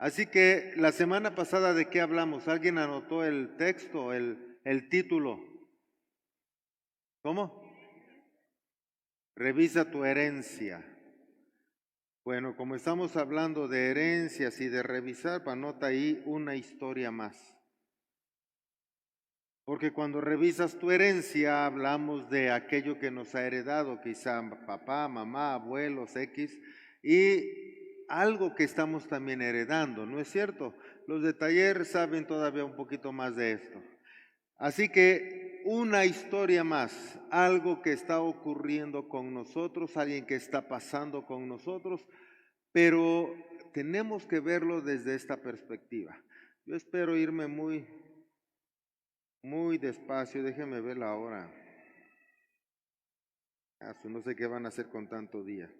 Así que la semana pasada, ¿de qué hablamos? ¿Alguien anotó el texto, el título? ¿Cómo? Revisa tu herencia. Bueno, como estamos hablando de herencias y de revisar, anota ahí una historia más. Porque cuando revisas tu herencia, hablamos de aquello que nos ha heredado, quizá papá, mamá, abuelos, X, y algo que estamos también heredando, ¿no es cierto? Los de taller saben todavía un poquito más de esto. Así que una historia más, algo que está ocurriendo con nosotros, alguien que está pasando con nosotros, pero tenemos que verlo desde esta perspectiva. Yo espero irme muy despacio, déjenme ver la hora. No sé qué van a hacer con tanto día.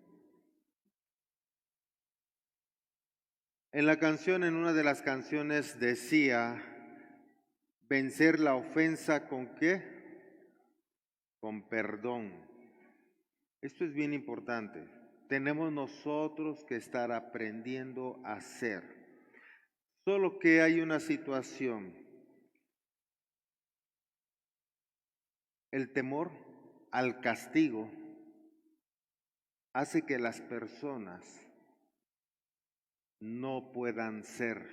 En la canción, en una de las canciones decía, vencer la ofensa ¿con qué? Con perdón. Esto es bien importante. Tenemos nosotros que estar aprendiendo a hacer. Solo que hay una situación. El temor al castigo hace que las personas no puedan ser.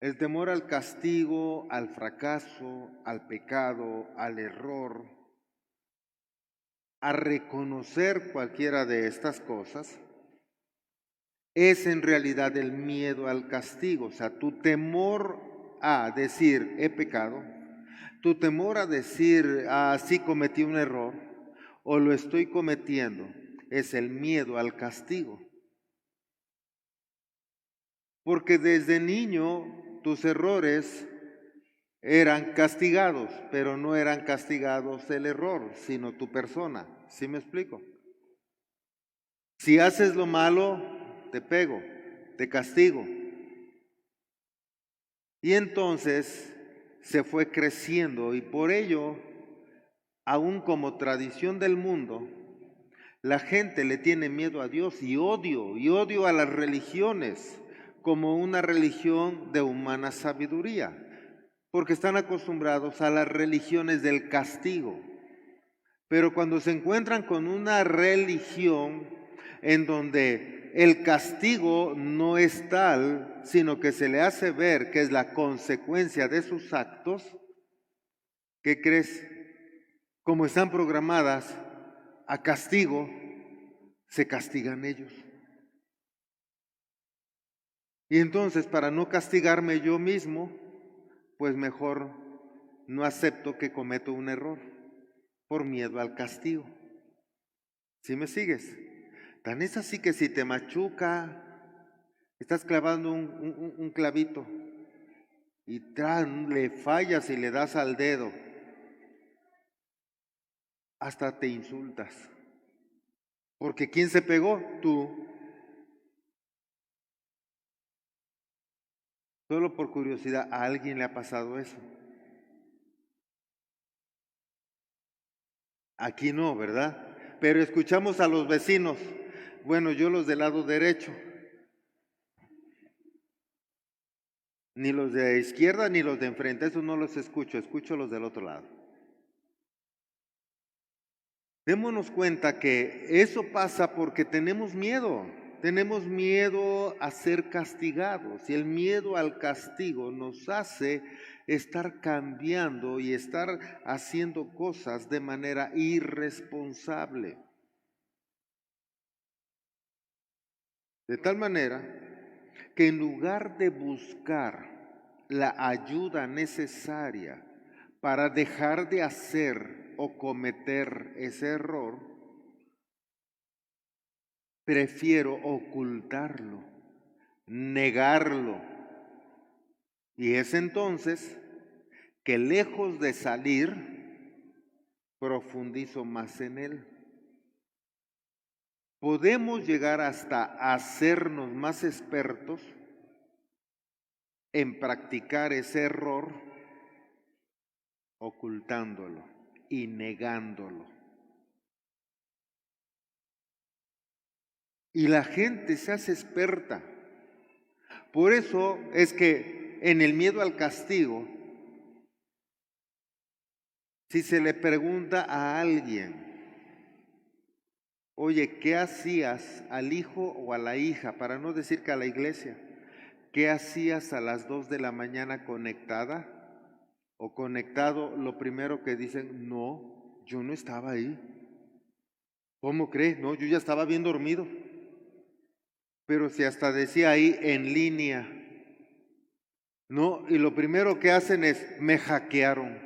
El temor al castigo, al fracaso, al pecado, al error, a reconocer cualquiera de estas cosas, es en realidad el miedo al castigo. O sea, tu temor a decir he pecado, tu temor a decir sí cometí un error o lo estoy cometiendo, es el miedo al castigo. Porque desde niño tus errores eran castigados, pero no eran castigados el error, sino tu persona. ¿Sí me explico? Si haces lo malo, te pego, te castigo. Y entonces se fue creciendo y por ello, aún como tradición del mundo, la gente le tiene miedo a Dios y odio a las religiones como una religión de humana sabiduría, porque están acostumbrados a las religiones del castigo. Pero cuando se encuentran con una religión en donde el castigo no es tal, sino que se le hace ver que es la consecuencia de sus actos, ¿qué crees? Como están programadas a castigo, se castigan ellos. Y entonces, para no castigarme yo mismo, pues mejor no acepto que cometo un error por miedo al castigo. ¿Sí me sigues? Tan es así que si te machuca, estás clavando un clavito y le fallas y le das al dedo, hasta te insultas. Porque ¿quién se pegó? Tú. Solo por curiosidad, ¿a alguien le ha pasado eso? Aquí no, ¿verdad? Pero escuchamos a los vecinos. Bueno, yo los del lado derecho. Ni los de izquierda ni los de enfrente, esos no los escucho, escucho los del otro lado. Démonos cuenta que eso pasa porque tenemos miedo a ser castigados y el miedo al castigo nos hace estar cambiando y estar haciendo cosas de manera irresponsable. De tal manera que en lugar de buscar la ayuda necesaria para dejar de hacer o cometer ese error, prefiero ocultarlo, negarlo. Y es entonces que lejos de salir, profundizo más en él. Podemos llegar hasta hacernos más expertos en practicar ese error ocultándolo y negándolo. y la gente se hace experta. Por eso es que en el miedo al castigo, si se le pregunta a alguien, oye, ¿qué hacías al hijo o a la hija? Para no decir que a la iglesia. ¿Qué hacías a las 2 de la mañana conectada o conectado? Lo primero que dicen, no, yo no estaba ahí. ¿Cómo cree? No, yo ya estaba bien dormido. Pero si hasta decía ahí en línea, no, y lo primero que hacen es, me hackearon.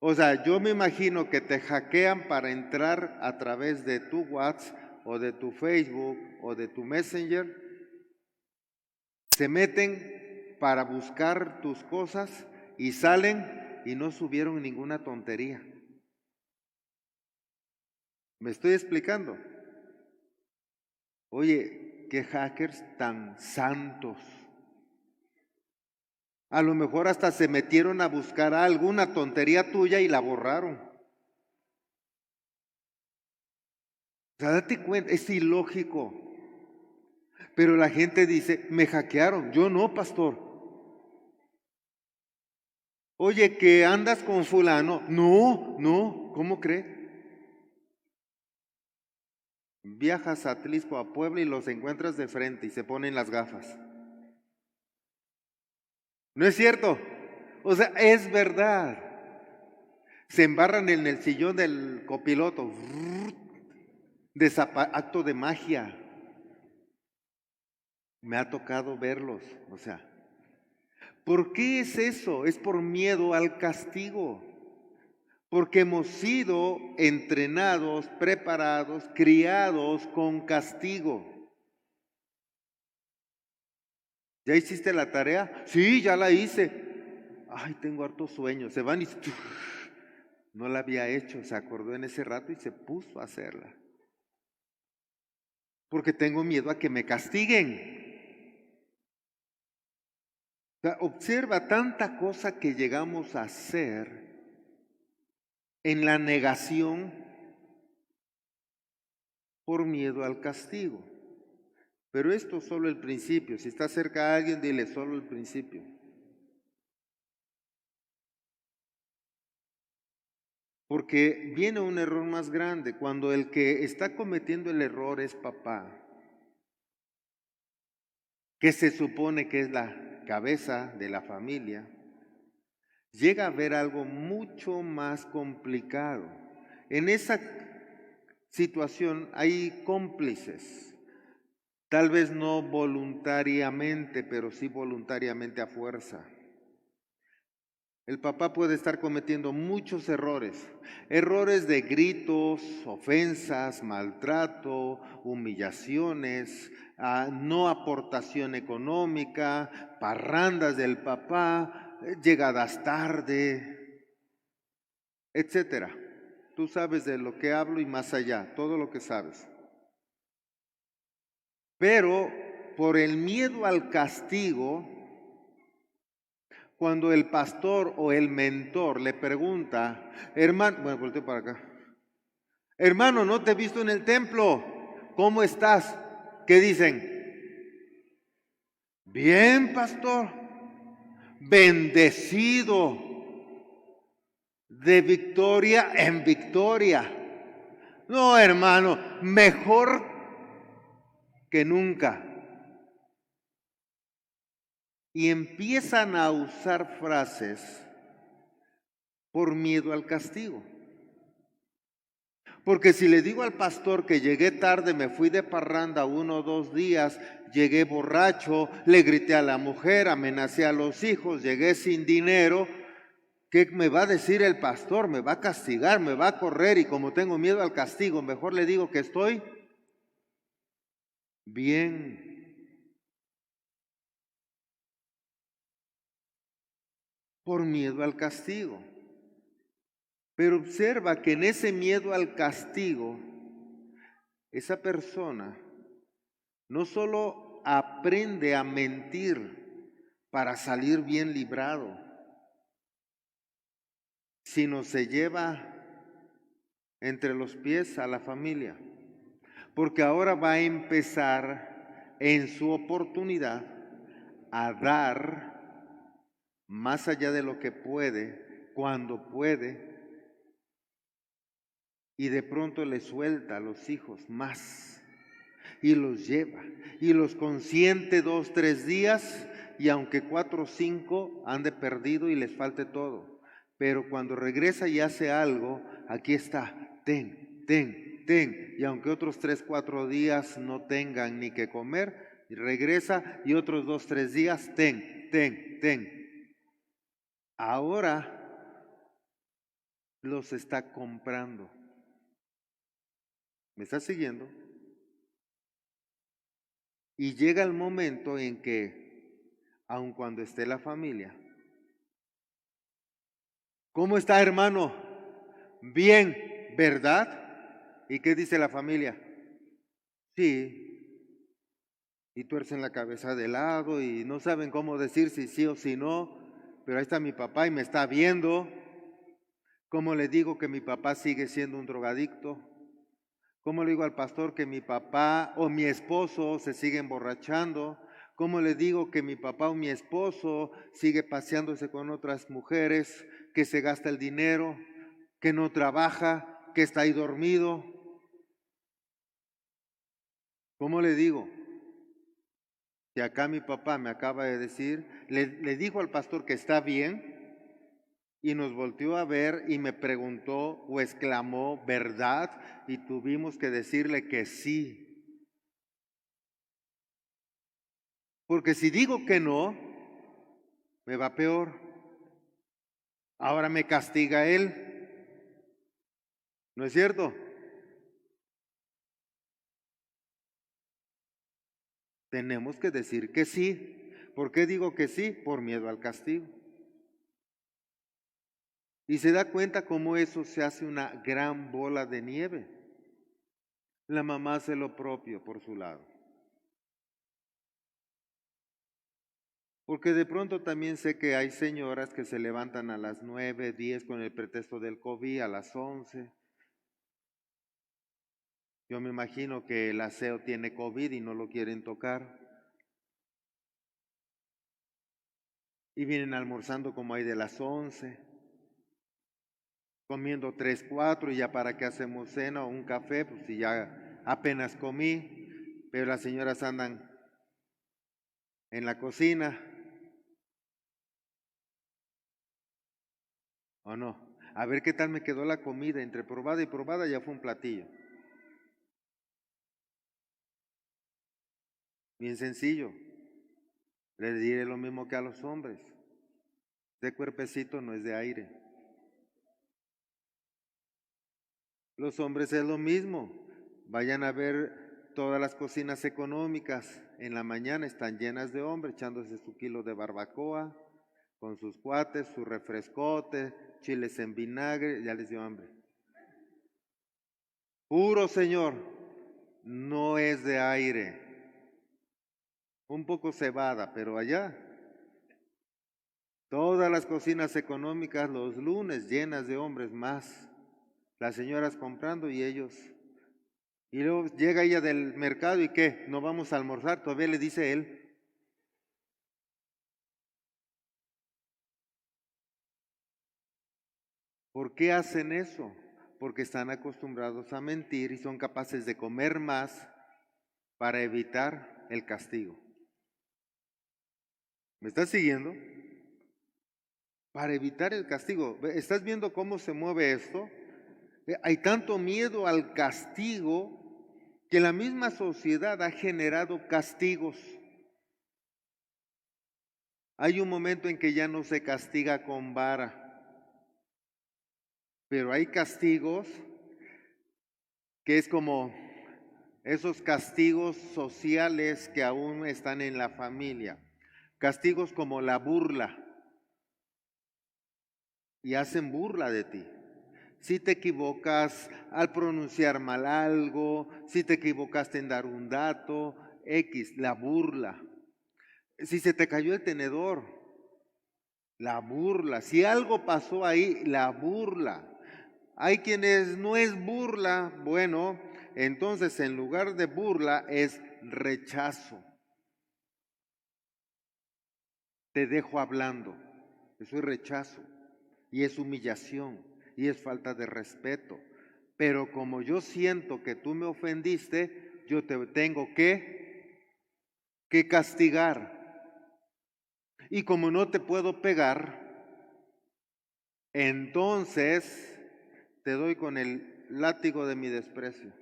O sea, yo me imagino que te hackean para entrar a través de tu WhatsApp o de tu Facebook o de tu Messenger. Se meten para buscar tus cosas y salen y no subieron ninguna tontería. ¿Me estoy explicando? Oye, qué hackers tan santos. A lo mejor hasta se metieron a buscar alguna tontería tuya y la borraron. O sea, date cuenta, es ilógico. Pero la gente dice, me hackearon. Yo no, pastor. Oye, que andas con fulano. No, no, ¿cómo cree? Viajas a Atlisco, a Puebla y los encuentras de frente y se ponen las gafas. ¿No es cierto? O sea, es verdad. Se embarran en el sillón del copiloto. Acto de magia. Me ha tocado verlos. O sea, ¿por qué es eso? Es por miedo al castigo. Porque hemos sido entrenados, preparados, criados con castigo. ¿Ya hiciste la tarea? Sí, ya la hice. Ay, tengo harto sueño. Se van y no la había hecho. Se acordó en ese rato y se puso a hacerla. Porque tengo miedo a que me castiguen. O sea, observa tanta cosa que llegamos a hacer en la negación por miedo al castigo. Pero esto es solo el principio. Si está cerca a alguien, dile solo el principio. Porque viene un error más grande cuando el que está cometiendo el error es papá, que se supone que es la cabeza de la familia, llega a ver algo mucho más complicado. En esa situación hay cómplices, tal vez no voluntariamente, pero sí voluntariamente a fuerza. El papá puede estar cometiendo muchos errores, errores de gritos, ofensas, maltrato, humillaciones, no aportación económica, parrandas del papá, llegadas tarde, etcétera. Tú sabes de lo que hablo y más allá, todo lo que sabes. Pero por el miedo al castigo, cuando el pastor o el mentor le pregunta, hermano, bueno, volteo para acá, hermano, no te he visto en el templo, ¿cómo estás? ¿Qué dicen? Bien, pastor, bendecido, de victoria en victoria. No, hermano, mejor que nunca. Y empiezan a usar frases por miedo al castigo. Porque si le digo al pastor que llegué tarde, me fui de parranda 1 o 2 días, llegué borracho, le grité a la mujer, amenacé a los hijos, llegué sin dinero, ¿qué me va a decir el pastor? Me va a castigar, me va a correr y como tengo miedo al castigo, mejor le digo que estoy bien. Por miedo al castigo. Pero observa que en ese miedo al castigo, esa persona no solo aprende a mentir para salir bien librado, sino se lleva entre los pies a la familia. porque ahora va a empezar en su oportunidad a dar más allá de lo que puede, cuando puede, y de pronto le suelta a los hijos más y los lleva y los consiente 2, 3 días, y aunque 4 o 5 ande perdido y les falte todo, pero cuando regresa y hace algo, aquí está, ten, ten, ten, y aunque otros 3, 4 días no tengan ni que comer, regresa y otros 2, 3 días, ten, ten, ten. Ahora los está comprando. ¿Me estás siguiendo? Y llega el momento en que, aun cuando esté la familia, ¿cómo está, hermano? Bien, ¿verdad? ¿Y qué dice la familia? Sí. Y tuercen la cabeza de lado y no saben cómo decir si sí o si no, pero ahí está mi papá y me está viendo. ¿Cómo le digo que mi papá sigue siendo un drogadicto? ¿Cómo le digo al pastor que mi papá o mi esposo se sigue emborrachando? ¿Cómo le digo que mi papá o mi esposo sigue paseándose con otras mujeres, que se gasta el dinero, que no trabaja, que está ahí dormido? ¿Cómo le digo? Que acá mi papá me acaba de decir, le dijo al pastor que está bien y nos volteó a ver y me preguntó o exclamó, ¿verdad? Y tuvimos que decirle que sí. Porque si digo que no, me va peor. Ahora me castiga él. ¿No es cierto? Tenemos que decir que sí. ¿Por qué digo que sí? Por miedo al castigo. Y se da cuenta cómo eso se hace una gran bola de nieve. La mamá hace lo propio por su lado. Porque de pronto también sé que hay señoras que se levantan a las 9, 10 con el pretexto del COVID, a las 11. Yo me imagino que el aseo tiene COVID y no lo quieren tocar. Y vienen almorzando como hay de las 11, comiendo 3, 4 y ya para qué hacemos cena o un café, pues si ya apenas comí, pero las señoras andan en la cocina, ¿o no? A ver qué tal me quedó la comida, entre probada y probada ya fue un platillo. Bien sencillo, le diré lo mismo que a los hombres, este cuerpecito no es de aire. Los hombres es lo mismo, vayan a ver todas las cocinas económicas, en la mañana están llenas de hombres echándose su kilo de barbacoa, con sus cuates, su refrescote, chiles en vinagre, ya les dio hambre. Puro Señor, no es de aire, un poco cebada, pero allá, todas las cocinas económicas los lunes llenas de hombres más, las señoras comprando y ellos. Y luego llega ella del mercado y ¿qué? ¿No vamos a almorzar? Todavía le dice él. ¿Por qué hacen eso? Porque están acostumbrados a mentir y son capaces de comer más para evitar el castigo. ¿Me estás siguiendo? Para evitar el castigo. ¿Estás viendo cómo se mueve esto? Hay tanto miedo al castigo que la misma sociedad ha generado castigos. Hay un momento en que ya no se castiga con vara, pero hay castigos que es como esos castigos sociales que aún están en la familia. Castigos como la burla, y hacen burla de ti. Si te equivocas al pronunciar mal algo, si te equivocaste en dar un dato, X, la burla. Si se te cayó el tenedor, la burla. Si algo pasó ahí, la burla. Hay quienes no es burla, bueno, entonces en lugar de burla es rechazo. Te dejo hablando. Eso es rechazo y es humillación y es falta de respeto. Pero como yo siento que tú me ofendiste, yo te tengo que castigar. Y como no te puedo pegar, entonces te doy con el látigo de mi desprecio.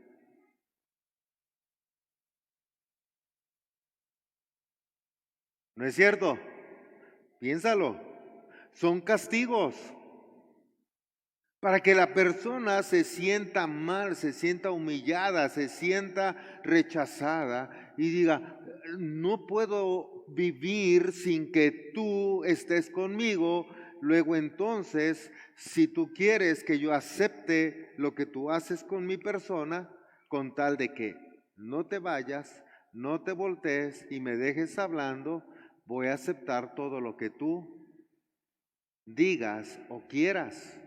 ¿No es cierto? Piénsalo. Son castigos para que la persona se sienta mal, se sienta humillada, se sienta rechazada y diga, no puedo vivir sin que tú estés conmigo. Luego entonces, si tú quieres que yo acepte lo que tú haces con mi persona, con tal de que no te vayas, no te voltees y me dejes hablando, voy a aceptar todo lo que tú digas o quieras.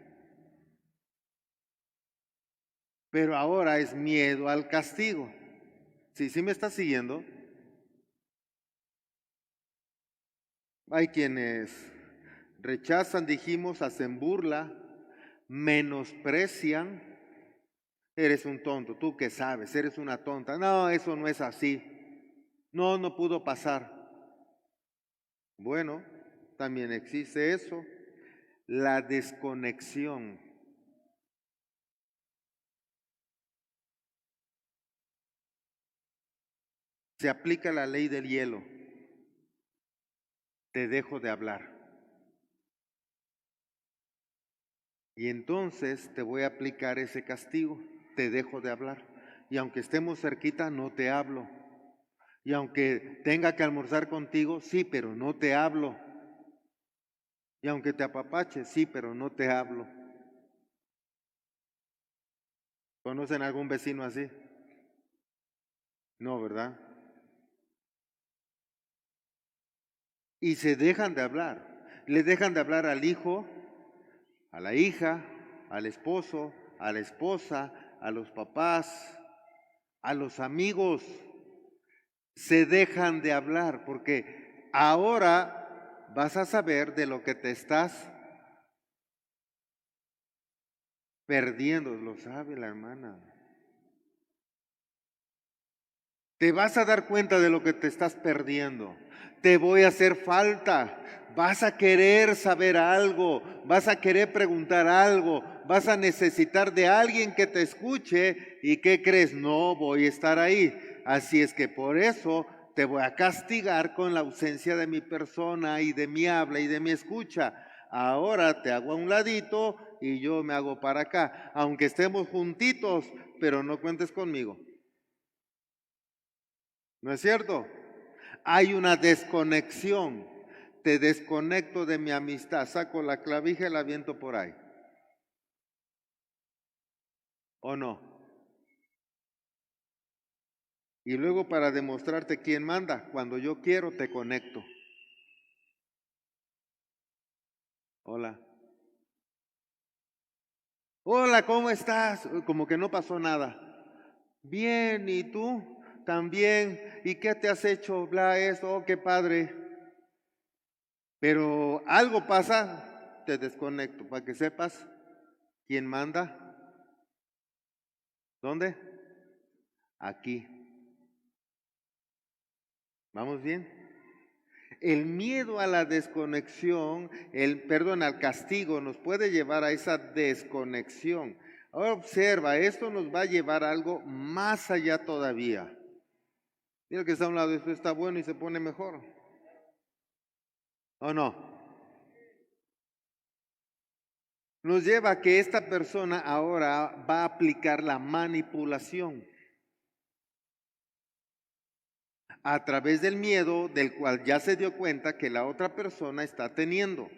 Pero ahora es miedo al castigo. ¿Sí me está siguiendo? Hay quienes rechazan, dijimos, hacen burla, menosprecian. Eres un tonto, tú que sabes, eres una tonta. No, eso no es así. No, no pudo pasar. Bueno, también existe eso. La desconexión. Se aplica la ley del hielo. Te dejo de hablar. Y entonces te voy a aplicar ese castigo. Te dejo de hablar. Y aunque estemos cerquita, no te hablo. Y aunque tenga que almorzar contigo, sí, pero no te hablo. Y aunque te apapache, sí, pero no te hablo. ¿Conocen algún vecino así? No, ¿verdad? Y se dejan de hablar. Le dejan de hablar al hijo, a la hija, al esposo, a la esposa, a los papás, a los amigos. Se dejan de hablar porque ahora vas a saber de lo que te estás perdiendo. Lo sabe la hermana. Te vas a dar cuenta de lo que te estás perdiendo. Te voy a hacer falta. Vas a querer saber algo. Vas a querer preguntar algo. Vas a necesitar de alguien que te escuche. ¿Y qué crees? No voy a estar ahí. Así es que por eso te voy a castigar con la ausencia de mi persona y de mi habla y de mi escucha. Ahora te hago a un ladito y yo me hago para acá. Aunque estemos juntitos, pero no cuentes conmigo. ¿No es cierto? Hay una desconexión. Te desconecto de mi amistad, saco la clavija y la aviento por ahí. ¿O no? Y luego para demostrarte quién manda, cuando yo quiero te conecto. Hola. Hola, ¿cómo estás? Como que no pasó nada. Bien, ¿y tú? También. ¿Y qué te has hecho? Bla, eso, oh, qué padre. Pero algo pasa, te desconecto, para que sepas quién manda. ¿Dónde? Aquí. ¿Vamos bien? El miedo a la desconexión, al castigo nos puede llevar a esa desconexión. Ahora observa, esto nos va a llevar a algo más allá todavía. Mira que está a un lado, esto está bueno y se pone mejor. ¿O no? Nos lleva a que esta persona ahora va a aplicar la manipulación a través del miedo del cual ya se dio cuenta que la otra persona está teniendo.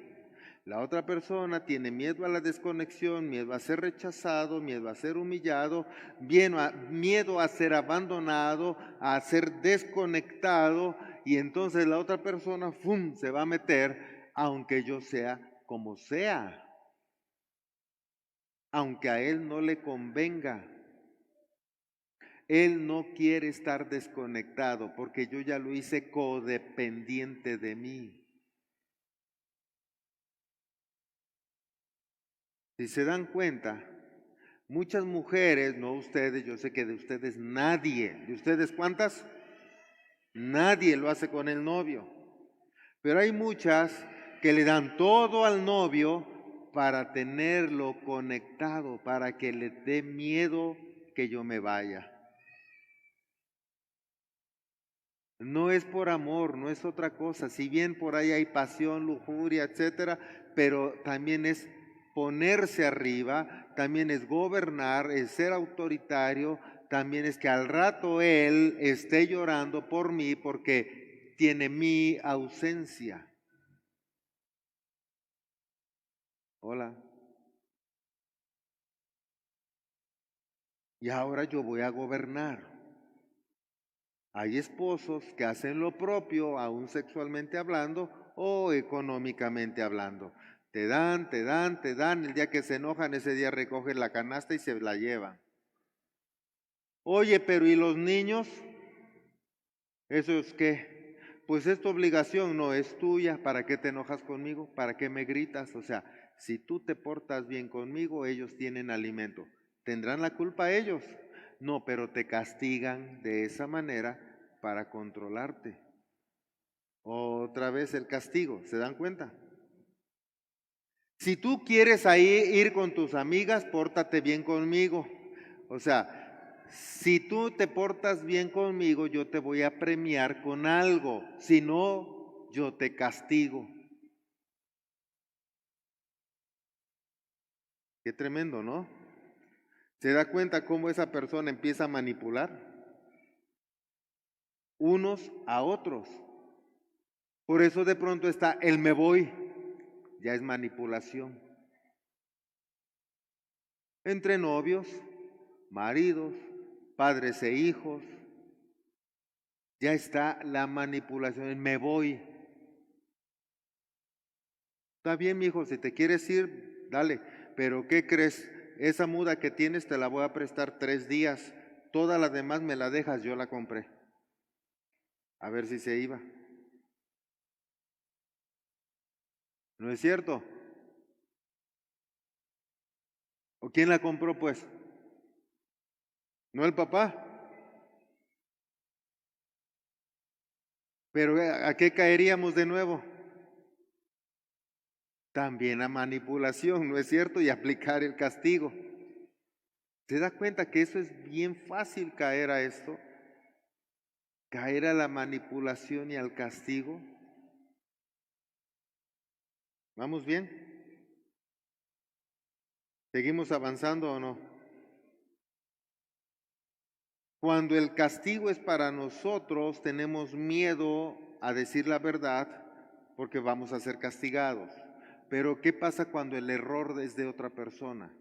La otra persona tiene miedo a la desconexión, miedo a ser rechazado, miedo a ser humillado, miedo a ser abandonado, a ser desconectado, y entonces la otra persona ¡fum!, se va a meter, aunque yo sea como sea, aunque a él no le convenga. Él no quiere estar desconectado porque yo ya lo hice codependiente de mí. Si se dan cuenta, muchas mujeres, no ustedes, yo sé que de ustedes nadie, ¿de ustedes cuántas? Nadie lo hace con el novio. Pero hay muchas que le dan todo al novio para tenerlo conectado, para que le dé miedo que yo me vaya. No es por amor, no es otra cosa. Si bien por ahí hay pasión, lujuria, etcétera, pero también es ponerse arriba, también es gobernar, es ser autoritario, también es que al rato él esté llorando por mí porque tiene mi ausencia. Hola. Y ahora yo voy a gobernar. Hay esposos que hacen lo propio, aún sexualmente hablando o económicamente hablando. Te dan, te dan, te dan. El día que se enojan, ese día recogen la canasta y se la llevan. Oye, pero ¿y los niños? ¿Eso es qué? Pues es tu obligación, no es tuya. ¿Para qué te enojas conmigo? ¿Para qué me gritas? O sea, si tú te portas bien conmigo, ellos tienen alimento. ¿Tendrán la culpa ellos? No, pero te castigan de esa manera para controlarte. Otra vez el castigo, ¿se dan cuenta? Si tú quieres ahí ir con tus amigas, pórtate bien conmigo. O sea, si tú te portas bien conmigo, yo te voy a premiar con algo. Si no, yo te castigo. Qué tremendo, ¿no? ¿Se da cuenta cómo esa persona empieza a manipular unos a otros? Por eso de pronto está el me voy, ya es manipulación. Entre novios, maridos, padres e hijos, ya está la manipulación, el me voy. Está bien, mi hijo, si te quieres ir, dale, pero ¿qué crees? Esa muda que tienes te la voy a prestar 3 días, todas las demás me la dejas, yo la compré. A ver si se iba. ¿No es cierto? ¿O quién la compró pues? ¿No el papá? Pero ¿a qué caeríamos de nuevo? También a manipulación, ¿no es cierto? Y aplicar el castigo. ¿Se da cuenta que eso es bien fácil caer a esto? Caer a la manipulación y al castigo. ¿Vamos bien? ¿Seguimos avanzando o no? Cuando el castigo es para nosotros, tenemos miedo a decir la verdad porque vamos a ser castigados. Pero ¿qué pasa cuando el error es de otra persona?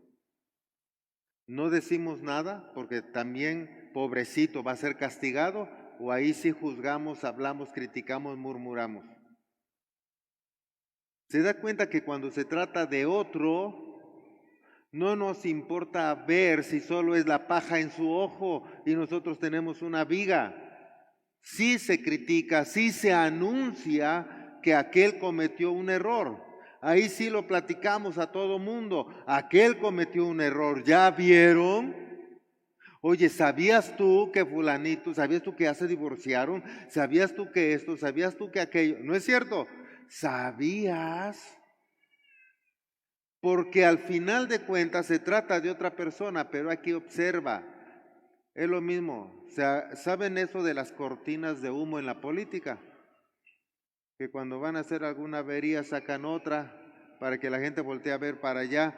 No decimos nada porque también pobrecito va a ser castigado, o ahí sí juzgamos, hablamos, criticamos, murmuramos. Se da cuenta que cuando se trata de otro, no nos importa ver si solo es la paja en su ojo y nosotros tenemos una viga. Sí se critica, sí se anuncia que aquel cometió un error. Ahí sí lo platicamos a todo mundo. Aquel cometió un error. ¿Ya vieron? Oye, ¿sabías tú que fulanito, sabías tú que ya se divorciaron? ¿Sabías tú que esto? ¿Sabías tú que aquello? ¿No es cierto? ¿Sabías? Porque al final de cuentas se trata de otra persona, pero aquí observa, es lo mismo. O sea, ¿saben eso de las cortinas de humo en la política? Que cuando van a hacer alguna avería sacan otra para que la gente voltee a ver para allá,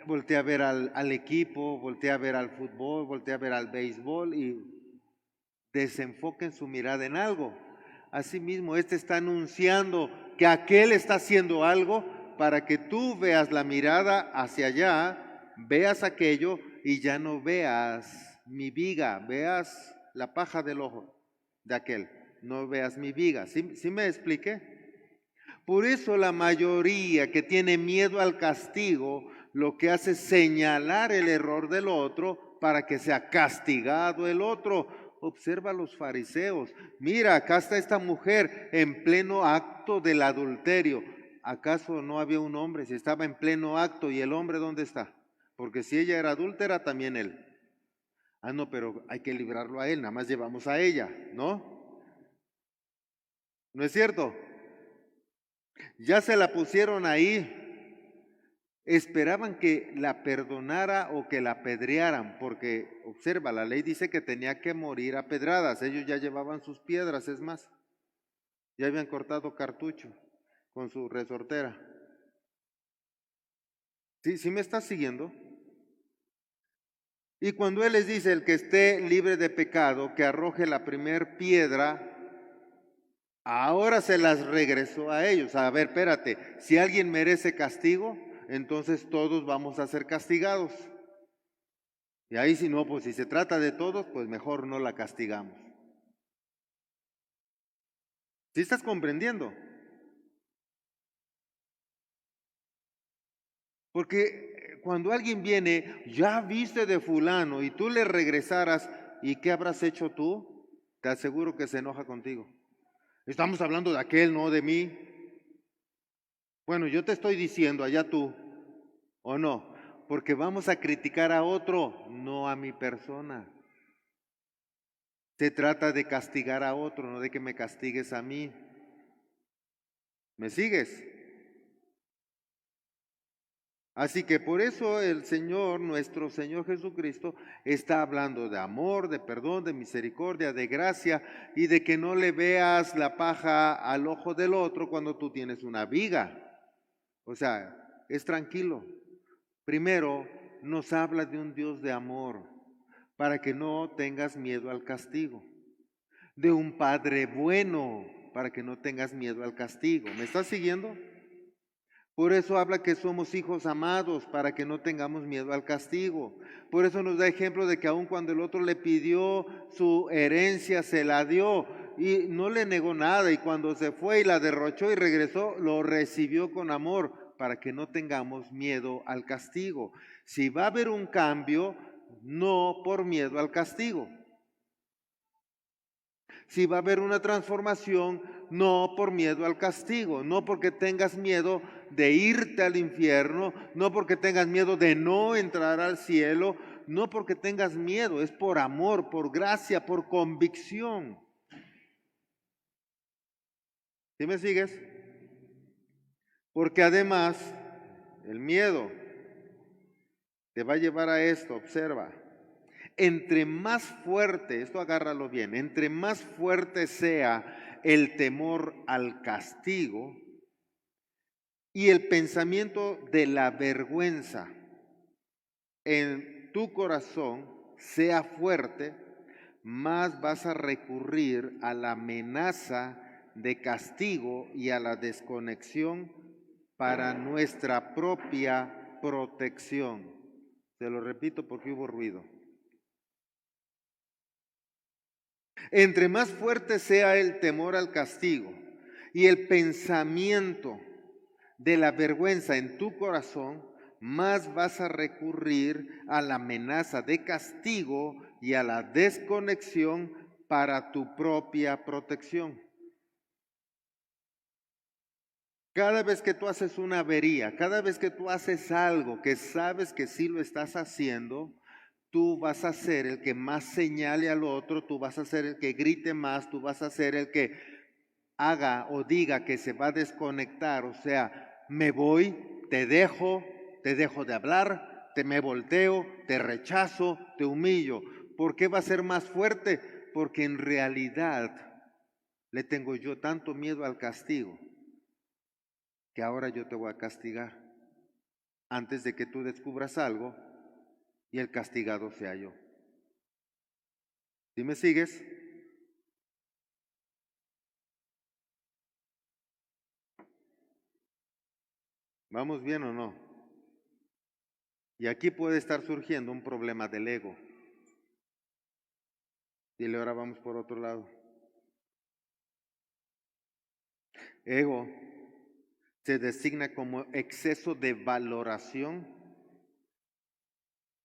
voltee a ver al equipo, voltee a ver al fútbol, voltee a ver al béisbol y desenfoquen su mirada en algo. Asimismo, este está anunciando que aquel está haciendo algo para que tú veas la mirada hacia allá, veas aquello y ya no veas mi viga, veas la paja del ojo de aquel, no veas mi viga. ¿Sí me expliqué? Por eso la mayoría que tiene miedo al castigo, lo que hace es señalar el error del otro para que sea castigado el otro. Observa a los fariseos. Mira, acá está esta mujer en pleno acto del adulterio. ¿Acaso no había un hombre? Si estaba en pleno acto, ¿y el hombre dónde está? Porque si ella era adúltera, también él. Ah, no, pero hay que librarlo a él, nada más llevamos a ella, ¿no? ¿No es cierto? Ya se la pusieron ahí. Esperaban que la perdonara o que la apedrearan, porque observa, la ley dice que tenía que morir a pedradas. Ellos ya llevaban sus piedras, es más, ya habían cortado cartucho con su resortera. ¿Sí, sí me estás siguiendo? Y cuando Él les dice, el que esté libre de pecado, que arroje la primer piedra, ahora se las regresó a ellos. A ver, espérate, si alguien merece castigo, entonces todos vamos a ser castigados. Y ahí si no, pues si se trata de todos, pues mejor no la castigamos. ¿Sí estás comprendiendo? Porque cuando alguien viene, ya viste de fulano y tú le regresaras, ¿y qué habrás hecho tú? Te aseguro que se enoja contigo. Estamos hablando de aquel, no de mí. Bueno, yo te estoy diciendo, allá tú, ¿o no? Porque vamos a criticar a otro, no a mi persona. Se trata de castigar a otro, no de que me castigues a mí. ¿Me sigues? Así que por eso el Señor, nuestro Señor Jesucristo, está hablando de amor, de perdón, de misericordia, de gracia y de que no le veas la paja al ojo del otro cuando tú tienes una viga. O sea, es tranquilo. Primero, nos habla de un Dios de amor para que no tengas miedo al castigo. De un Padre bueno para que no tengas miedo al castigo. ¿Me estás siguiendo? Por eso habla que somos hijos amados para que no tengamos miedo al castigo. Por eso nos da ejemplo de que aun cuando el otro le pidió su herencia, se la dio y no le negó nada. Y cuando se fue y la derrochó y regresó, lo recibió con amor para que no tengamos miedo al castigo. Si va a haber un cambio, no por miedo al castigo. Si va a haber una transformación, no por miedo al castigo, no porque tengas miedo de irte al infierno, no porque tengas miedo de no entrar al cielo, no porque tengas miedo, es por amor, por gracia, por convicción. ¿Sí me sigues? Porque además el miedo te va a llevar a esto, observa. Entre más fuerte, esto agárralo bien, entre más fuerte sea el temor al castigo y el pensamiento de la vergüenza en tu corazón sea fuerte, más vas a recurrir a la amenaza de castigo y a la desconexión para nuestra propia protección. Te lo repito porque hubo ruido. Entre más fuerte sea el temor al castigo y el pensamiento de la vergüenza en tu corazón, más vas a recurrir a la amenaza de castigo y a la desconexión para tu propia protección. Cada vez que tú haces una avería, cada vez que tú haces algo que sabes que sí lo estás haciendo, tú vas a ser el que más señale al otro, tú vas a ser el que grite más, tú vas a ser el que haga o diga que se va a desconectar, o sea, me voy, te dejo de hablar, te me volteo, te rechazo, te humillo. ¿Por qué va a ser más fuerte? Porque en realidad le tengo yo tanto miedo al castigo que ahora yo te voy a castigar antes de que tú descubras algo y el castigado sea yo. ¿Sí me sigues? ¿Vamos bien o no? Y aquí puede estar surgiendo un problema del ego. Dile, ahora vamos por otro lado. Ego se designa como exceso de valoración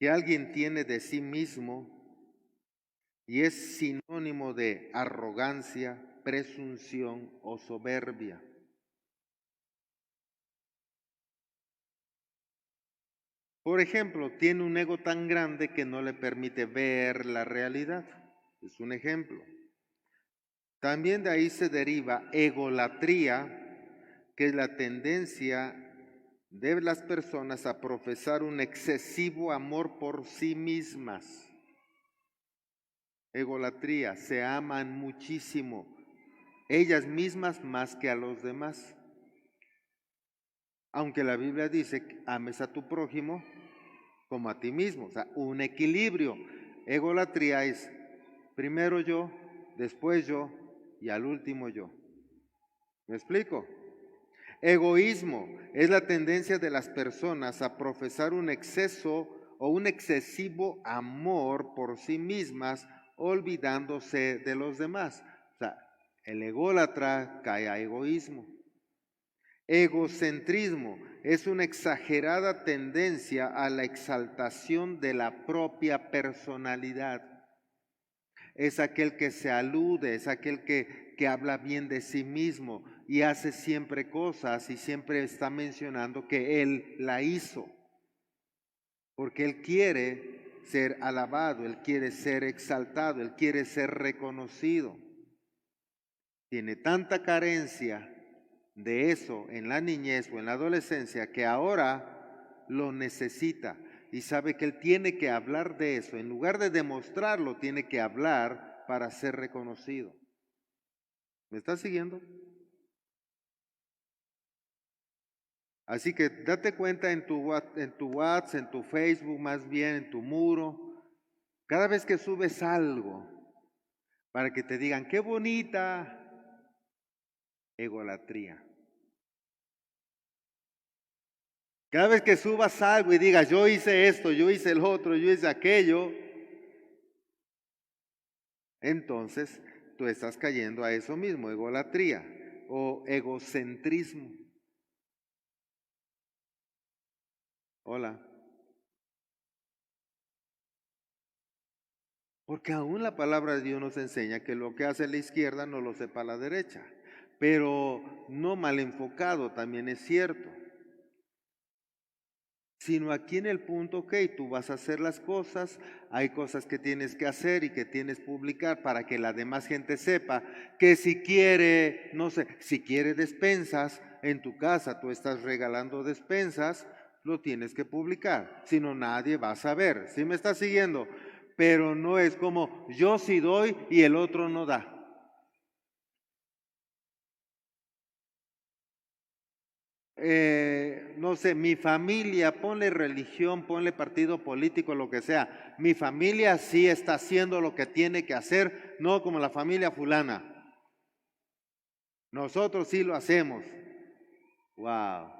que alguien tiene de sí mismo y es sinónimo de arrogancia, presunción o soberbia. Por ejemplo, tiene un ego tan grande que no le permite ver la realidad. Es un ejemplo. También de ahí se deriva egolatría, que es la tendencia de las personas a profesar un excesivo amor por sí mismas. Egolatría, se aman muchísimo, ellas mismas más que a los demás. Aunque la Biblia dice que ames a tu prójimo como a ti mismo, o sea, un equilibrio. Egolatría es primero yo, después yo y al último yo. ¿Me explico? Egoísmo es la tendencia de las personas a profesar un exceso o un excesivo amor por sí mismas, olvidándose de los demás. O sea, el ególatra cae a egoísmo. Egocentrismo es una exagerada tendencia a la exaltación de la propia personalidad. Es aquel que se alude, es aquel que habla bien de sí mismo y hace siempre cosas y siempre está mencionando que él la hizo. Porque él quiere ser alabado, él quiere ser exaltado, él quiere ser reconocido. Tiene tanta carencia de eso en la niñez o en la adolescencia que ahora lo necesita y sabe que él tiene que hablar de eso. En lugar de demostrarlo, tiene que hablar para ser reconocido. ¿Me estás siguiendo? Así que date cuenta en tu WhatsApp, en tu Facebook, más bien en tu muro, cada vez que subes algo, para que te digan, qué bonita, egolatría. Cada vez que subas algo y digas, yo hice esto, yo hice el otro, yo hice aquello, entonces tú estás cayendo a eso mismo, egolatría o egocentrismo. Hola. Porque aún la palabra de Dios nos enseña que lo que hace la izquierda no lo sepa la derecha, pero no mal enfocado, también es cierto. Sino aquí en el punto, ok, tú vas a hacer las cosas, hay cosas que tienes que hacer y que tienes que publicar para que la demás gente sepa que si quiere, no sé, si quiere despensas en tu casa, tú estás regalando despensas, lo tienes que publicar, si no nadie va a saber, ¿sí me estás siguiendo? Pero no es como yo sí doy y el otro no da. No sé, mi familia, ponle religión, ponle partido político, lo que sea. Mi familia sí está haciendo lo que tiene que hacer, no como la familia fulana. Nosotros sí lo hacemos. Wow.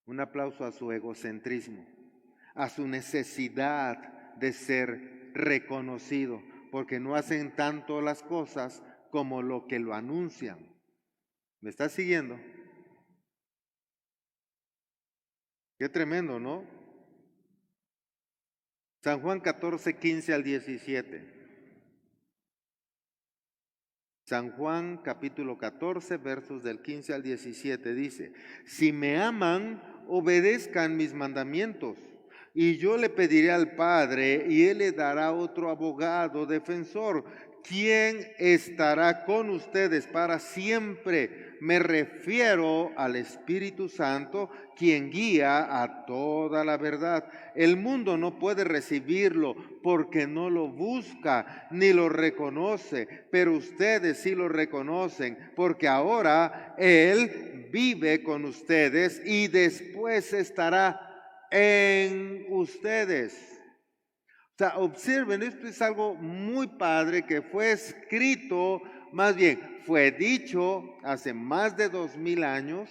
Un aplauso a su egocentrismo, a su necesidad de ser reconocido, porque no hacen tanto las cosas como lo que lo anuncian. ¿Me estás siguiendo? Qué tremendo, ¿no? San Juan 14, 15 al 17. San Juan capítulo 14, versos del 15 al 17 dice, si me aman, obedezcan mis mandamientos, y yo le pediré al Padre, y Él le dará otro abogado, defensor, quien estará con ustedes para siempre. Me refiero al Espíritu Santo, quien guía a toda la verdad. El mundo no puede recibirlo porque no lo busca ni lo reconoce, pero ustedes sí lo reconocen porque ahora Él vive con ustedes y después estará en ustedes. O sea, observen, esto es algo muy padre que fue escrito, más bien, fue dicho hace más de 2000 años,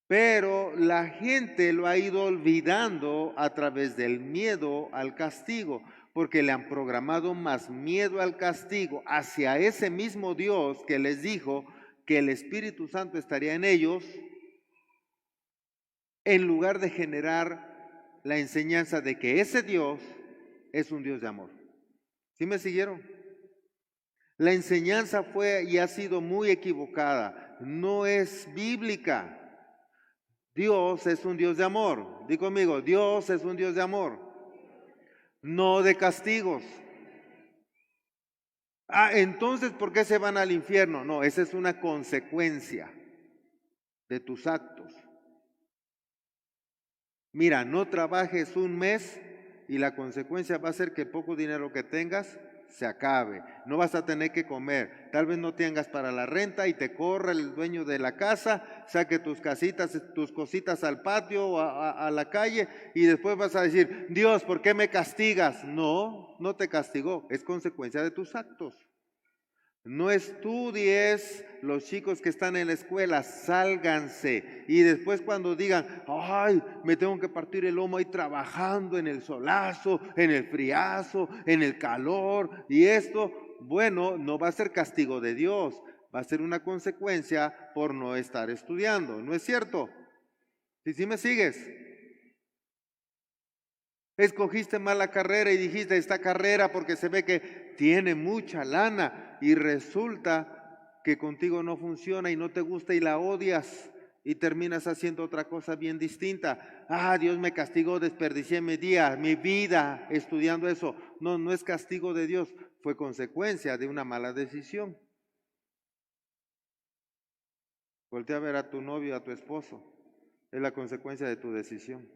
pero la gente lo ha ido olvidando a través del miedo al castigo, porque le han programado más miedo al castigo hacia ese mismo Dios que les dijo que el Espíritu Santo estaría en ellos, en lugar de generar la enseñanza de que ese Dios es un Dios de amor. ¿Sí me siguieron? La enseñanza fue y ha sido muy equivocada, no es bíblica. Dios es un Dios de amor. Di conmigo, Dios es un Dios de amor, no de castigos. Entonces, ¿por qué se van al infierno? No, esa es una consecuencia de tus actos. Mira, no trabajes un mes y la consecuencia va a ser que el poco dinero que tengas se acabe. No vas a tener que comer. Tal vez no tengas para la renta y te corra el dueño de la casa, saque tus cositas al patio o a la calle y después vas a decir, Dios, ¿por qué me castigas? No, no te castigó, es consecuencia de tus actos. No estudies, los chicos que están en la escuela, sálganse. Y después cuando digan, ay, me tengo que partir el lomo ahí trabajando en el solazo, en el friazo, en el calor. Y esto, bueno, no va a ser castigo de Dios, va a ser una consecuencia por no estar estudiando. ¿No es cierto? ¿Sí me sigues? Escogiste mala carrera y dijiste esta carrera porque se ve que tiene mucha lana y resulta que contigo no funciona y no te gusta y la odias y terminas haciendo otra cosa bien distinta. Dios me castigó, desperdicié mi día, mi vida estudiando eso. No, no es castigo de Dios, fue consecuencia de una mala decisión. Voltea a ver a tu novio, a tu esposo, es la consecuencia de tu decisión.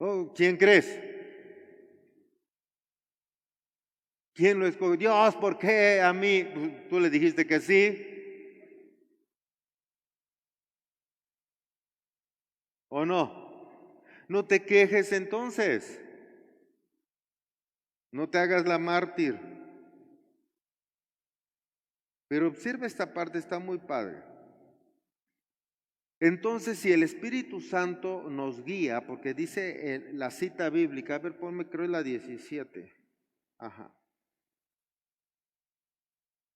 Oh, ¿quién crees? ¿Quién lo escogió? Dios, ¿por qué a mí? Tú le dijiste que sí. ¿O no? No te quejes entonces. No te hagas la mártir. Pero observa esta parte, está muy padre. Entonces, si el Espíritu Santo nos guía, porque dice la cita bíblica, a ver, ponme, creo es la 17. Ajá.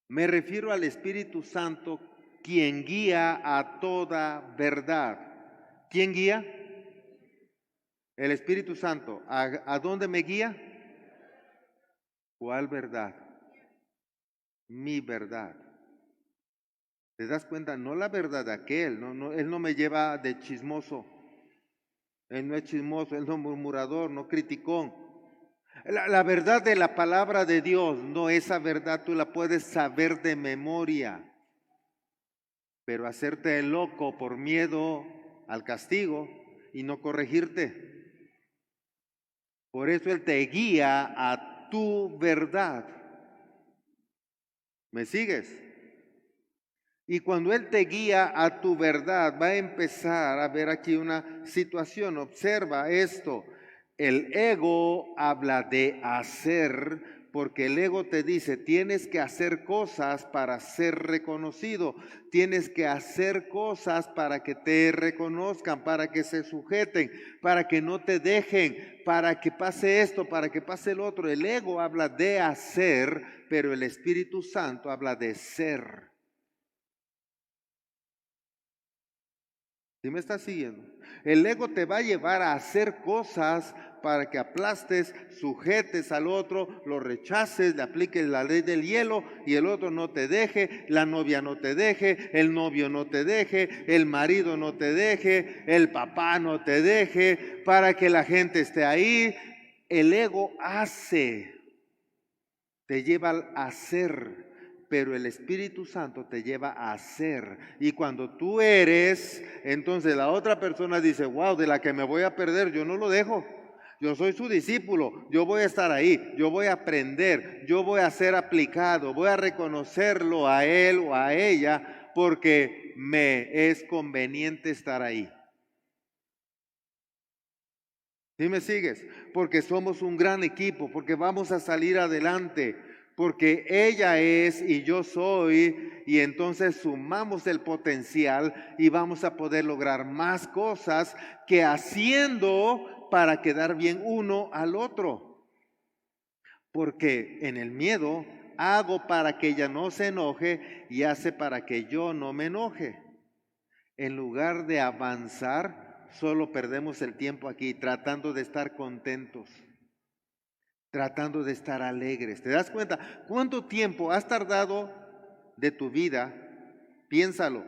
Me refiero al Espíritu Santo, quien guía a toda verdad. ¿Quién guía? El Espíritu Santo. ¿A dónde me guía? ¿Cuál verdad? Mi verdad. ¿Te das cuenta? No la verdad de aquel. No, él no me lleva de chismoso. Él no es chismoso, él no es murmurador, no criticón. La verdad de la palabra de Dios, no, esa verdad tú la puedes saber de memoria. Pero hacerte el loco por miedo al castigo y no corregirte. Por eso Él te guía a tu verdad. ¿Me sigues? Y cuando Él te guía a tu verdad, va a empezar a ver aquí una situación. Observa esto. El ego habla de hacer, porque el ego te dice, tienes que hacer cosas para ser reconocido, tienes que hacer cosas para que te reconozcan, para que se sujeten, para que no te dejen, para que pase esto, para que pase el otro. El ego habla de hacer, pero el Espíritu Santo habla de ser. ¿Sí me estás siguiendo? El ego te va a llevar a hacer cosas para que aplastes, sujetes al otro, lo rechaces, le apliques la ley del hielo y el otro no te deje, la novia no te deje, el novio no te deje, el marido no te deje, el papá no te deje, para que la gente esté ahí. El ego hace, te lleva al hacer. Pero el Espíritu Santo te lleva a hacer. Y cuando tú eres, entonces la otra persona dice, wow, de la que me voy a perder, yo no lo dejo. Yo soy su discípulo, yo voy a estar ahí, yo voy a aprender, yo voy a ser aplicado, voy a reconocerlo a él o a ella porque me es conveniente estar ahí. ¿Sí me sigues? Porque somos un gran equipo, porque vamos a salir adelante. Porque ella es y yo soy, y entonces sumamos el potencial y vamos a poder lograr más cosas que haciendo para quedar bien uno al otro. Porque en el miedo hago para que ella no se enoje y hace para que yo no me enoje. En lugar de avanzar, solo perdemos el tiempo aquí tratando de estar contentos, tratando de estar alegres. ¿Te das cuenta? ¿Cuánto tiempo has tardado de tu vida? Piénsalo,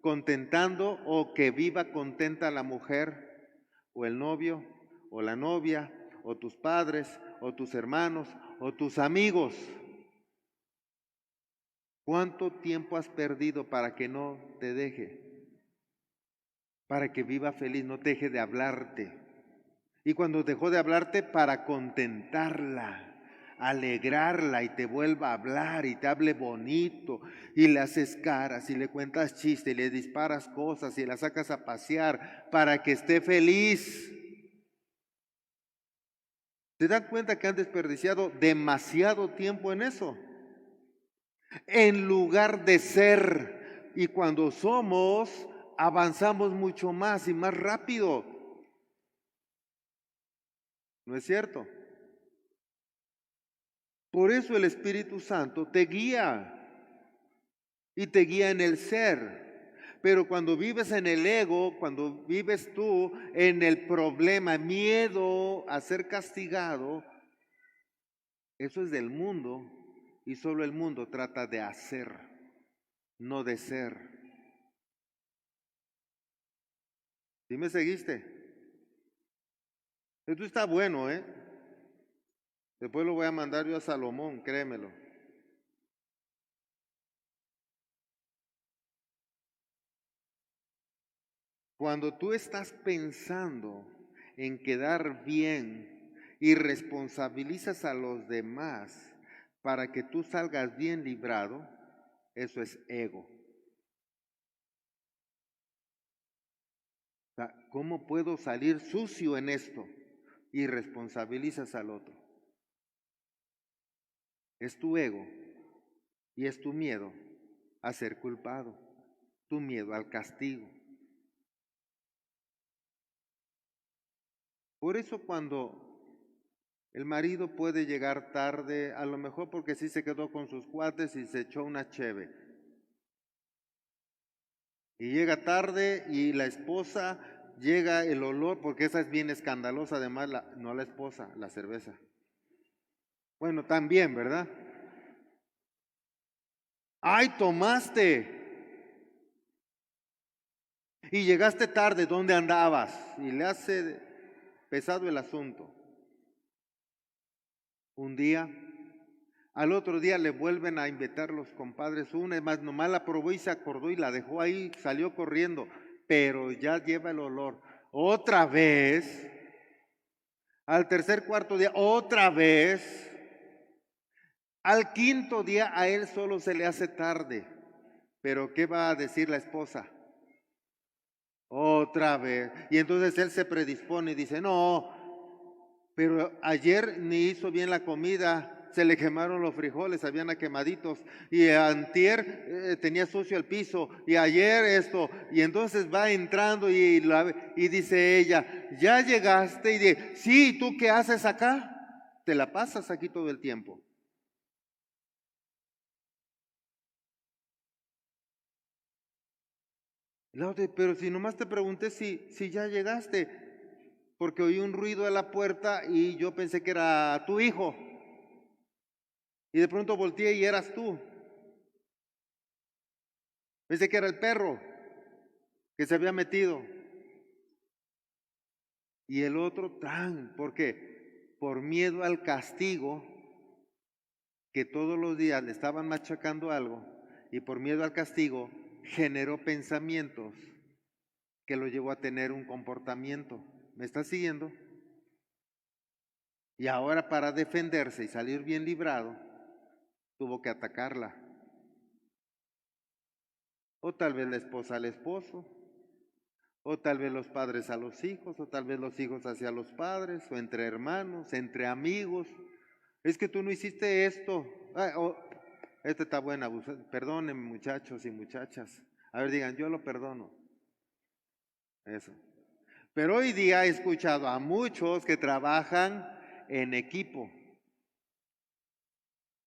contentando o que viva contenta la mujer o el novio o la novia o tus padres o tus hermanos o tus amigos. ¿Cuánto tiempo has perdido para que no te deje? Para que viva feliz, no te deje de hablarte. Y cuando dejó de hablarte, para contentarla, alegrarla y te vuelva a hablar y te hable bonito y le haces caras y le cuentas chistes y le disparas cosas y la sacas a pasear para que esté feliz. ¿Se dan cuenta que han desperdiciado demasiado tiempo en eso? En lugar de ser. Y cuando somos, avanzamos mucho más y más rápido. ¿No es cierto? Por eso el Espíritu Santo te guía y te guía en el ser. Pero cuando vives en el ego, cuando vives tú en el problema, miedo a ser castigado, eso es del mundo y solo el mundo trata de hacer, no de ser. ¿Sí me seguiste? Esto está bueno, ¿eh? Después lo voy a mandar yo a Salomón, créemelo. Cuando tú estás pensando en quedar bien y responsabilizas a los demás para que tú salgas bien librado, eso es ego. O sea, ¿cómo puedo salir sucio en esto? Y responsabilizas al otro. Es tu ego y es tu miedo a ser culpado, tu miedo al castigo. Por eso cuando el marido puede llegar tarde, a lo mejor porque sí se quedó con sus cuates y se echó una cheve. Y llega tarde y la esposa llega el olor, porque esa es bien escandalosa, además, no la esposa, la cerveza. Bueno, también, ¿verdad? ¡Ay, tomaste! Y llegaste tarde, ¿dónde andabas? Y le hace pesado el asunto. Un día, al otro día le vuelven a invitar los compadres una, es más, nomás la probó y se acordó y la dejó ahí, salió corriendo, pero ya lleva el olor. Otra vez, al tercer, cuarto día, otra vez, al quinto día a él solo se le hace tarde. Pero ¿qué va a decir la esposa? Otra vez. Y entonces él se predispone y dice, no, pero ayer ni hizo bien la comida, se le quemaron los frijoles, habían quemaditos, y antier tenía sucio el piso, y ayer esto, y entonces va entrando y dice ella, ya llegaste, y dice, sí, ¿tú qué haces acá? Te la pasas aquí todo el tiempo. Pero si nomás te pregunté si ya llegaste, porque oí un ruido a la puerta y yo pensé que era tu hijo. Y de pronto volteé y eras tú. Pensé que era el perro que se había metido. Y el otro tan, ¿por qué? Por miedo al castigo, que todos los días le estaban machacando algo, y por miedo al castigo generó pensamientos que lo llevó a tener un comportamiento. ¿Me estás siguiendo? Y ahora para defenderse y salir bien librado, tuvo que atacarla. O tal vez la esposa al esposo, o tal vez los padres a los hijos, o tal vez los hijos hacia los padres, o entre hermanos, entre amigos. Es que tú no hiciste esto. Esta está buena, perdonen muchachos y muchachas. A ver, digan, yo lo perdono. Eso. Pero hoy día he escuchado a muchos que trabajan en equipo.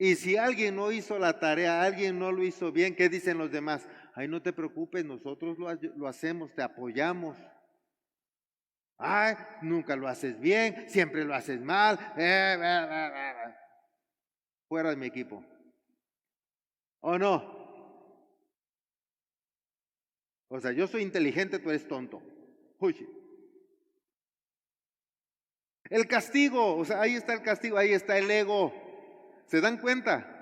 Y si alguien no hizo la tarea, alguien no lo hizo bien, ¿qué dicen los demás? Ay, no te preocupes, nosotros lo hacemos, te apoyamos. Ay, nunca lo haces bien, siempre lo haces mal. Fuera de mi equipo. ¿O no? O sea, yo soy inteligente, tú eres tonto. Uy. El castigo, o sea, ahí está el castigo, ahí está el ego. ¿Se dan cuenta?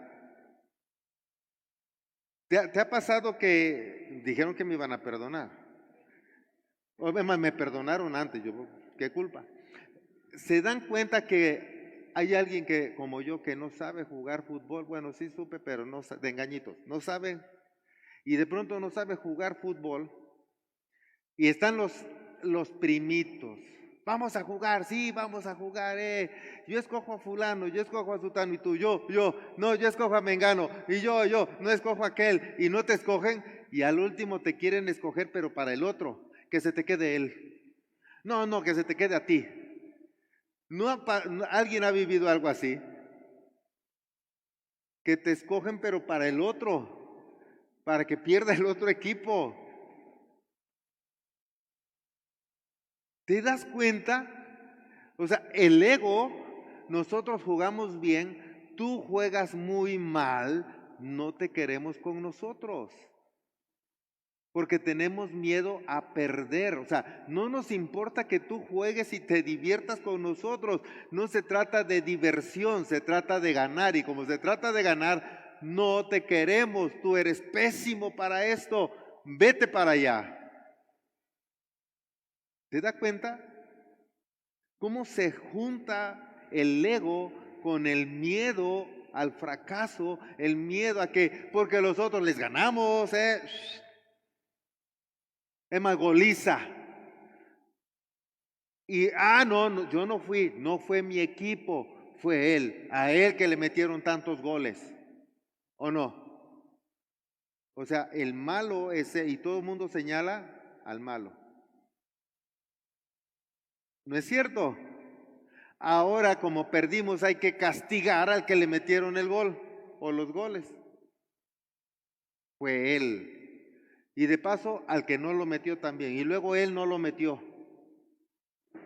¿Te ha pasado que dijeron que me iban a perdonar? O me perdonaron antes, yo, ¿qué culpa? ¿Se dan cuenta que hay alguien que, como yo, que no sabe jugar fútbol? Bueno, sí supe, pero no de engañitos, no sabe. Y de pronto no sabe jugar fútbol. Y están los primitos. Vamos a jugar, sí, vamos a jugar, Yo escojo a fulano, yo escojo a sutano y tú, no, yo escojo a mengano y yo, no escojo a aquel y no te escogen y al último te quieren escoger pero para el otro, que se te quede él. No, que se te quede a ti. ¿Alguien ha vivido algo así? Que te escogen pero para el otro, para que pierda el otro equipo. ¿Te das cuenta? O sea, el ego, nosotros jugamos bien, tú juegas muy mal, no te queremos con nosotros. Porque tenemos miedo a perder. O sea, no nos importa que tú juegues y te diviertas con nosotros. No se trata de diversión, se trata de ganar. Y como se trata de ganar, no te queremos. Tú eres pésimo para esto. Vete para allá. ¿Te das cuenta? ¿Cómo se junta el ego con el miedo al fracaso, el miedo a que, porque los otros les ganamos, es más goliza? Y, no, yo no fui, no fue mi equipo, fue él, a él que le metieron tantos goles, ¿o no? O sea, el malo ese, y todo el mundo señala al malo. ¿No es cierto? Ahora, como perdimos, hay que castigar al que le metieron el gol o los goles. Fue él. Y de paso, al que no lo metió también. Y luego él no lo metió.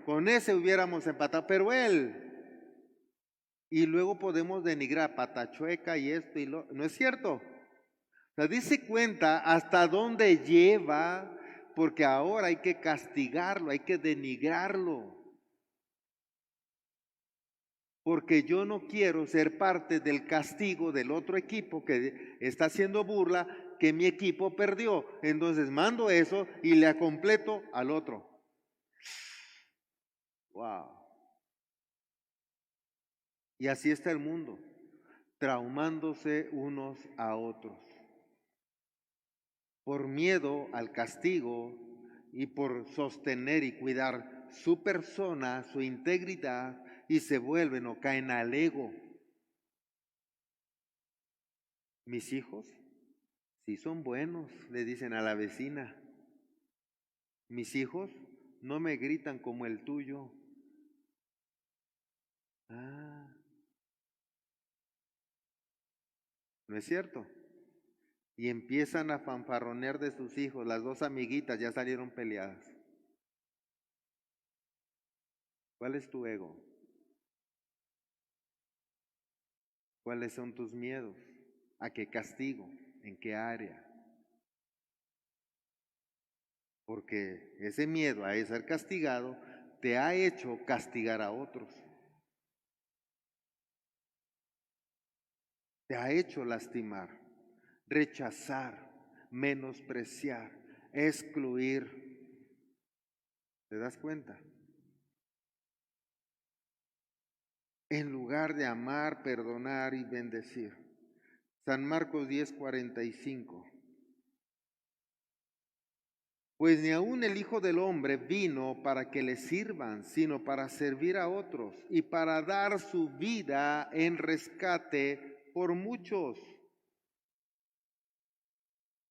Con ese hubiéramos empatado, pero él. Y luego podemos denigrar patachueca y esto y lo. ¿No es cierto? O sea, dice cuenta hasta dónde lleva, porque ahora hay que castigarlo, hay que denigrarlo. Porque yo no quiero ser parte del castigo del otro equipo que está haciendo burla, que mi equipo perdió. Entonces mando eso y le completo al otro. Wow. Y así está el mundo, traumándose unos a otros. Por miedo al castigo y por sostener y cuidar su persona, su integridad, y se vuelven o caen al ego. Mis hijos, sí son buenos, le dicen a la vecina. Mis hijos no me gritan como el tuyo. ¿No es cierto? Y empiezan a fanfarronear de sus hijos. Las dos amiguitas ya salieron peleadas. ¿Cuál es tu ego? ¿Cuáles son tus miedos? ¿A qué castigo? ¿En qué área? Porque ese miedo a ser castigado te ha hecho castigar a otros. Te ha hecho lastimar, rechazar, menospreciar, excluir. ¿Te das cuenta? En lugar de amar, perdonar y bendecir. San Marcos 10:45. Pues ni aun el Hijo del Hombre vino para que le sirvan, sino para servir a otros y para dar su vida en rescate por muchos.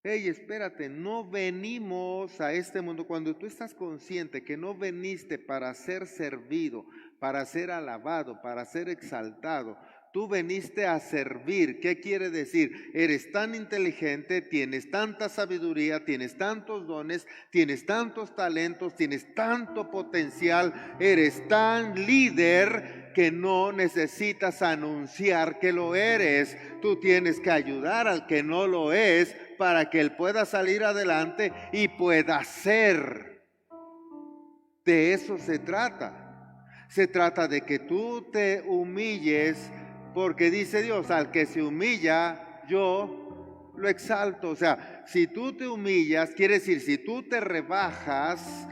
Hey, espérate, no venimos a este mundo. Cuando tú estás consciente que no veniste para ser servido, para ser alabado, para ser exaltado, Tú veniste a servir. ¿Qué quiere decir? Eres tan inteligente, tienes tanta sabiduría, tienes tantos dones, tienes tantos talentos, tienes tanto potencial, eres tan líder que no necesitas anunciar que lo eres. Tú tienes que ayudar al que no lo es para que él pueda salir adelante y pueda ser. De eso se trata. Se trata de que tú te humilles, porque dice Dios, al que se humilla, yo lo exalto. O sea, si tú te humillas, quiere decir, si tú te rebajas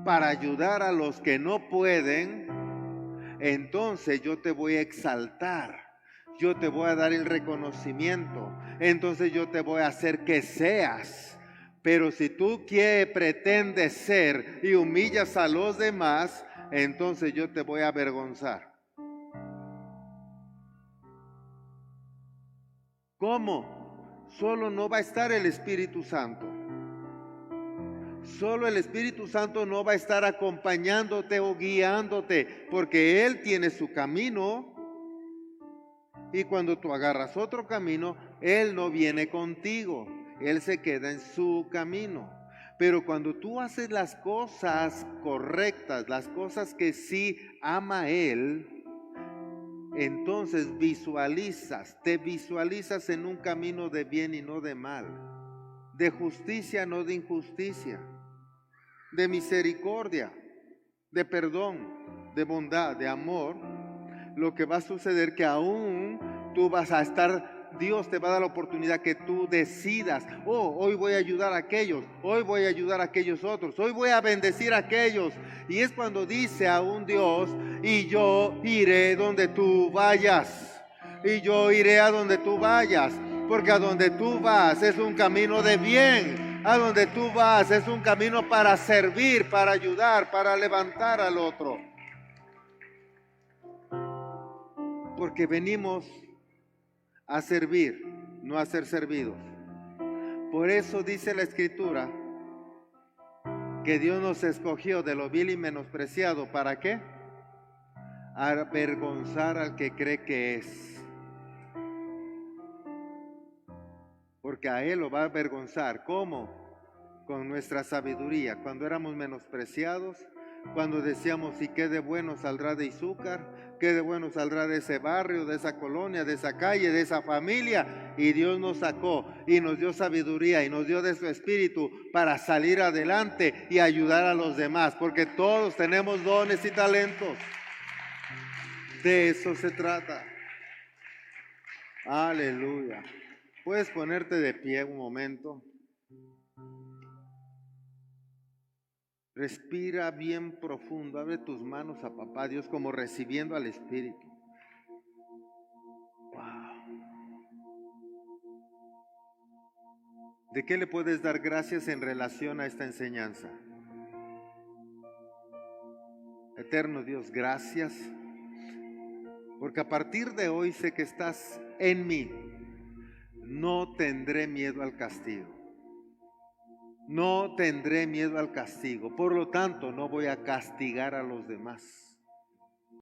para ayudar a los que no pueden, entonces yo te voy a exaltar. Yo te voy a dar el reconocimiento. Entonces yo te voy a hacer que seas. Pero si tú pretendes ser y humillas a los demás, entonces yo te voy a avergonzar. ¿Cómo? Solo no va a estar el Espíritu Santo. Solo el Espíritu Santo no va a estar acompañándote o guiándote, porque Él tiene su camino. Y cuando tú agarras otro camino, Él no viene contigo. Él se queda en su camino. Pero cuando tú haces las cosas correctas, las cosas que sí ama Él, entonces te visualizas en un camino de bien y no de mal, de justicia, no de injusticia, de misericordia, de perdón, de bondad, de amor. Lo que va a suceder que aún tú vas a estar, Dios te va a dar la oportunidad que tú decidas, hoy voy a ayudar a aquellos, hoy voy a ayudar a aquellos otros, hoy voy a bendecir a aquellos. Y es cuando dice a un Dios, y yo iré donde tú vayas, y yo iré a donde tú vayas, porque a donde tú vas es un camino de bien, a donde tú vas es un camino para servir, para ayudar, para levantar al otro. Porque venimos a servir, no a ser servidos. Por eso dice la Escritura que Dios nos escogió de lo vil y menospreciado. ¿Para qué? Avergonzar al que cree que es. Porque a Él lo va a avergonzar. ¿Cómo? Con nuestra sabiduría. Cuando éramos menospreciados, cuando decíamos, ¿y qué de bueno saldrá de Izúcar? ¿Qué de bueno saldrá de ese barrio, de esa colonia, de esa calle, de esa familia? Y Dios nos sacó y nos dio sabiduría y nos dio de su espíritu para salir adelante y ayudar a los demás, porque todos tenemos dones y talentos. De eso se trata. Aleluya. Puedes ponerte de pie un momento. Respira bien profundo, abre tus manos a Papá Dios como recibiendo al Espíritu. Wow. ¿De qué le puedes dar gracias en relación a esta enseñanza? Eterno Dios, gracias, porque a partir de hoy sé que estás en mí. No tendré miedo al castigo. No tendré miedo al castigo, por lo tanto no voy a castigar a los demás.